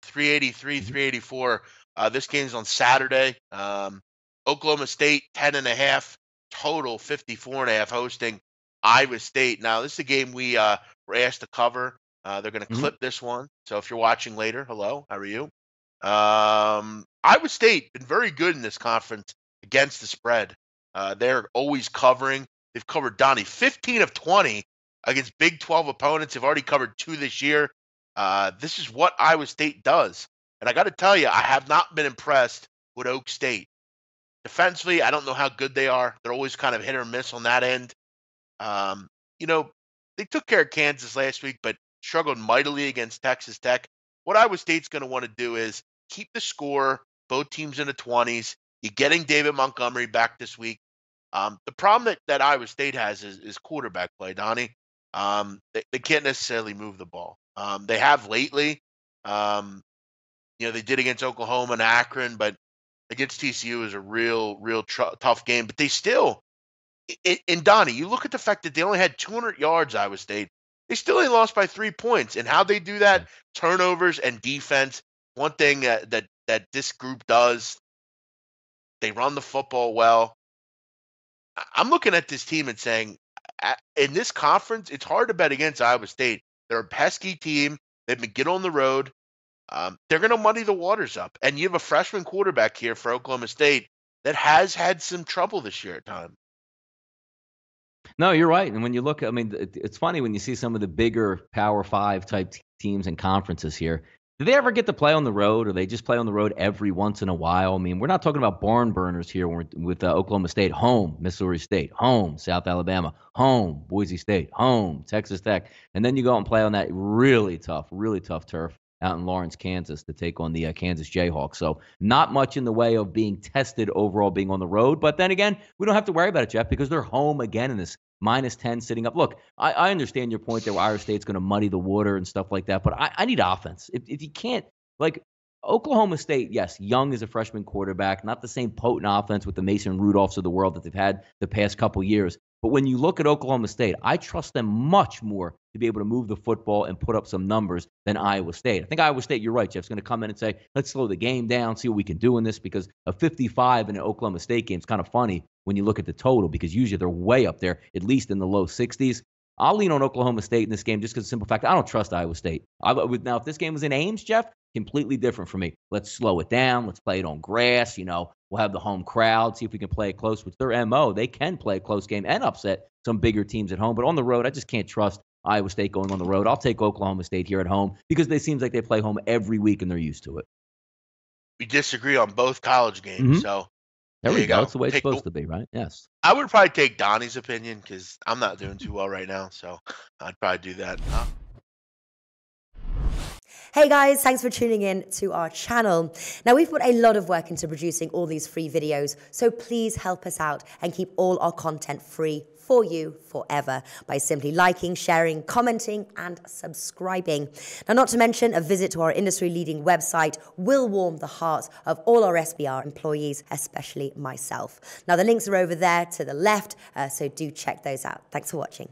383, Mhm. 384. This game's on Saturday. Oklahoma State 10.5, total 54.5 hosting Iowa State. Now this is a game we were asked to cover. They're going to Mhm. clip this one. So if you're watching later, hello, how are you? Iowa State been very good in this conference against the spread. They're always covering. They've covered Donnie 15 of 20 against Big 12 opponents. They've already covered 2 this year. This is what Iowa State does. And I got to tell you, I have not been impressed with Oak State. Defensively, I don't know how good they are. They're always kind of hit or miss on that end. Um, you know, they took care of Kansas last week, but struggled mightily against Texas Tech. What Iowa State's going to want to do is keep the score, both teams in the 20s. You're getting David Montgomery back this week. The problem that Iowa State has is quarterback play, Donnie. They can't necessarily move the ball. They have lately. Um, they did against Oklahoma and Akron, but against TCU is a real tough game. But they still, and Donnie, you look at the fact that they only had 200 yards, Iowa State. They still only lost by 3 points. And how they do Yeah. that, turnovers and defense. One thing that this group does, they run the football well. I'm looking at this team and saying, in this conference, it's hard to bet against Iowa State. They're a pesky team. They've been good on the road. They're going to muddy the waters up. And you have a freshman quarterback here for Oklahoma State that has had some trouble this year at times. No, you're right. And when you look, I mean, it's funny when you see some of the bigger Power Five type teams and conferences here. Do they ever get to play on the road, or they just play on the road every once in a while? I mean, we're not talking about barn burners here with Oklahoma State, home, Missouri State, home, South Alabama, home, Boise State, home, Texas Tech. And then you go and play on that really tough turf out in Lawrence, Kansas to take on the Kansas Jayhawks. So not much in the way of being tested overall being on the road. But then again, we don't have to worry about it, Jeff, because they're home again in this -10 sitting up. Look, I understand your point there where Iowa State's going to muddy the water and stuff like that, but I need offense. If you can't, like, Oklahoma State, yes, Young is a freshman quarterback, not the same potent offense with the Mason Rudolphs of the world that they've had the past couple years. But when you look at Oklahoma State, I trust them much more to be able to move the football and put up some numbers than Iowa State. I think Iowa State, you're right, Jeff's going to come in and say, let's slow the game down, see what we can do in this, because a 55 in an Oklahoma State game is kind of funny when you look at the total, because usually they're way up there, at least in the low 60s. I'll lean on Oklahoma State in this game just because of the simple fact I don't trust Iowa State. Now, if this game was in Ames, Jeff, completely different for me. Let's slow it down. Let's play it on grass. We'll have the home crowd, see if we can play it close, which their MO. They can play a close game and upset some bigger teams at home. But on the road, I just can't trust Iowa State going on the road. I'll take Oklahoma State here at home because it seems like they play home every week and they're used to it. We disagree on both college games, so There there we you go. go. It's the way it's supposed to be, right? Yes. I would probably take Donnie's opinion because I'm not doing too well right now, so I'd probably do that. Hey guys, thanks for tuning in to our channel. Now, we've put a lot of work into producing all these free videos, so please help us out and keep all our content free for you forever by simply liking, sharing, commenting, and subscribing. Now, not to mention, a visit to our industry-leading website will warm the hearts of all our SBR employees, especially myself. Now, the links are over there to the left, so do check those out. Thanks for watching.